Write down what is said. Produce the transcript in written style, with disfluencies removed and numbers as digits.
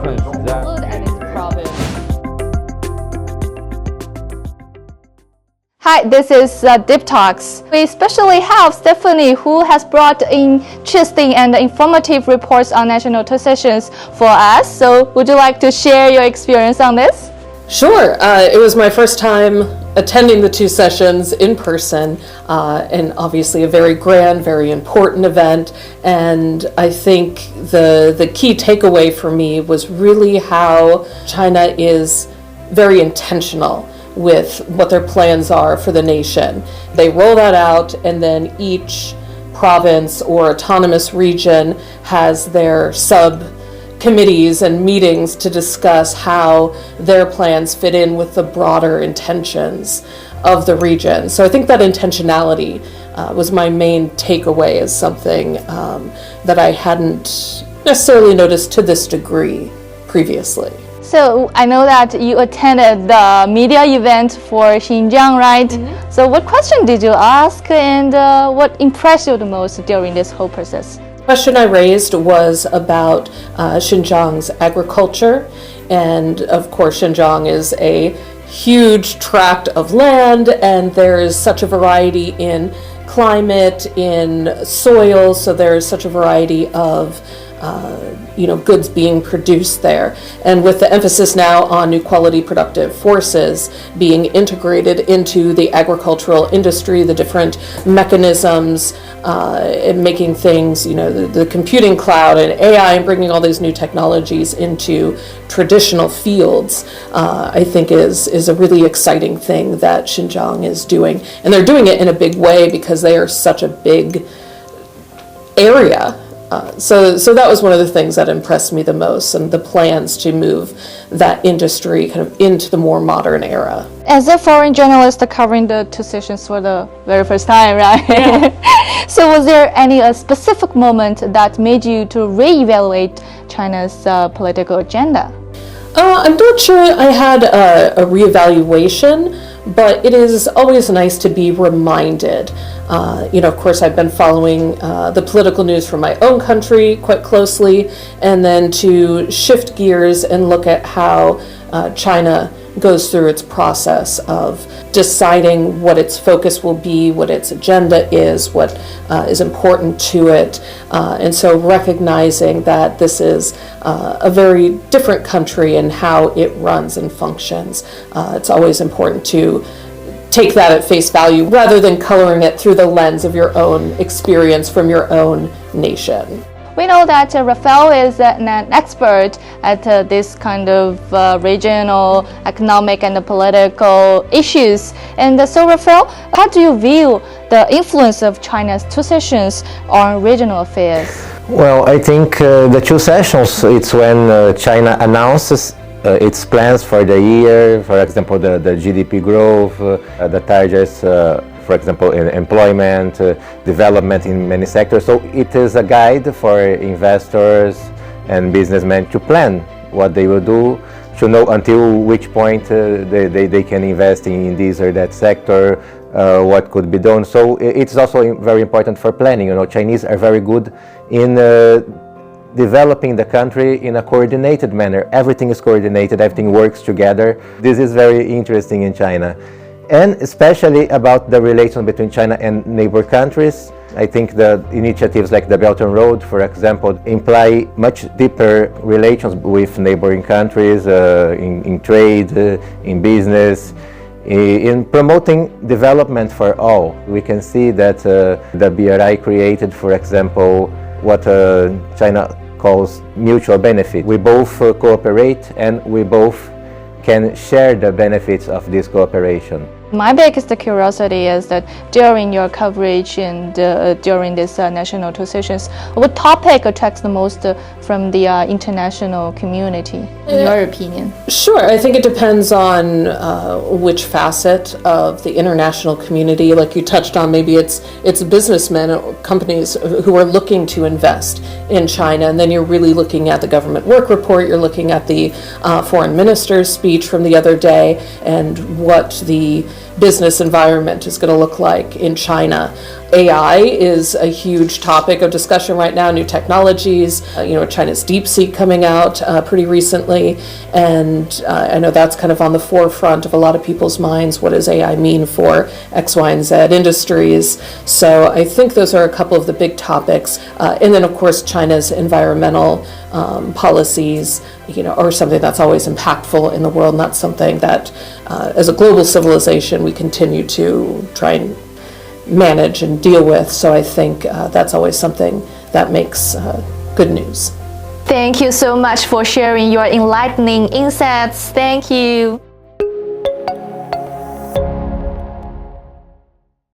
and its province. Hi, this is Deep Talks. We especially have Stephanie, who has brought interesting and informative reports on national two sessions for us. So would you like to share your experience on this? Sure. It was my first time attending the two sessions in person, and obviously a very grand, very important event. And I think the key takeaway for me was really how China is very intentional with what their plans are for the nation. They roll that out, and then each province or autonomous region has their subcommittees and meetings to discuss how their plans fit in with the broader intentions of the region. So I think that intentionality was my main takeaway as something that I hadn't necessarily noticed to this degree previously. So I know that you attended the media event for Xinjiang, right? Mm-hmm. So what question did you ask, and what impressed you the most during this whole process? The question I raised was about Xinjiang's agriculture, and of course Xinjiang is a huge tract of land, and there is such a variety in climate, in soil, so there is such a variety of goods being produced there. And with the emphasis now on new quality productive forces being integrated into the agricultural industry, the different mechanisms, and making things, the computing cloud and AI, and bringing all these new technologies into traditional fields, I think is a really exciting thing that Xinjiang is doing. And they're doing it in a big way because they are such a big area. So that was one of the things that impressed me the most, and the plans to move that industry kind of into the more modern era. As a foreign journalist covering the two sessions for the very first time, right? Yeah. So was there any specific moment that made you to reevaluate China's political agenda? I'm not sure I had a reevaluation, but it is always nice to be reminded. Of course, I've been following the political news from my own country quite closely, and then to shift gears and look at how China goes through its process of deciding what its focus will be, what its agenda is, what is important to it, and so recognizing that this is a very different country and how it runs and functions. It's always important to take that at face value rather than coloring it through the lens of your own experience from your own nation. We know that Rafael is an expert at this kind of regional, economic, and political issues. And so, Rafael, how do you view the influence of China's two sessions on regional affairs? Well, I think the two sessions, it's when China announces its plans for the year, for example, the GDP growth, the targets, for example, in employment, development in many sectors. So it is a guide for investors and businessmen to plan what they will do, to know until which point they can invest in this or that sector, what could be done. So it's also very important for planning. Chinese are very good in developing the country in a coordinated manner. Everything is coordinated, everything works together. This is very interesting in China. And especially about the relation between China and neighbor countries. I think the initiatives like the Belt and Road, for example, imply much deeper relations with neighboring countries in trade, in business, in promoting development for all. We can see that the BRI created, for example, what China calls mutual benefit. We both cooperate, and we both can share the benefits of this cooperation. My biggest curiosity is that during your coverage and during this national two sessions, what topic attracts the most from the international community, in your opinion? Sure, I think it depends on which facet of the international community. Like you touched on, maybe it's businessmen or companies who are looking to invest in China, and then you're really looking at the government work report, you're looking at the foreign minister's speech from the other day, and what the business environment is going to look like in China. AI is a huge topic of discussion right now, new technologies, China's DeepSeek coming out pretty recently, and I know that's kind of on the forefront of a lot of people's minds. What does AI mean for X, Y, and Z industries? So I think those are a couple of the big topics. And then, of course, China's environmental policies, are something that's always impactful in the world, and that's something that, as a global civilization, we continue to try and manage and deal with. So I think that's always something that makes good news. Thank you so much for sharing your enlightening insights. Thank you.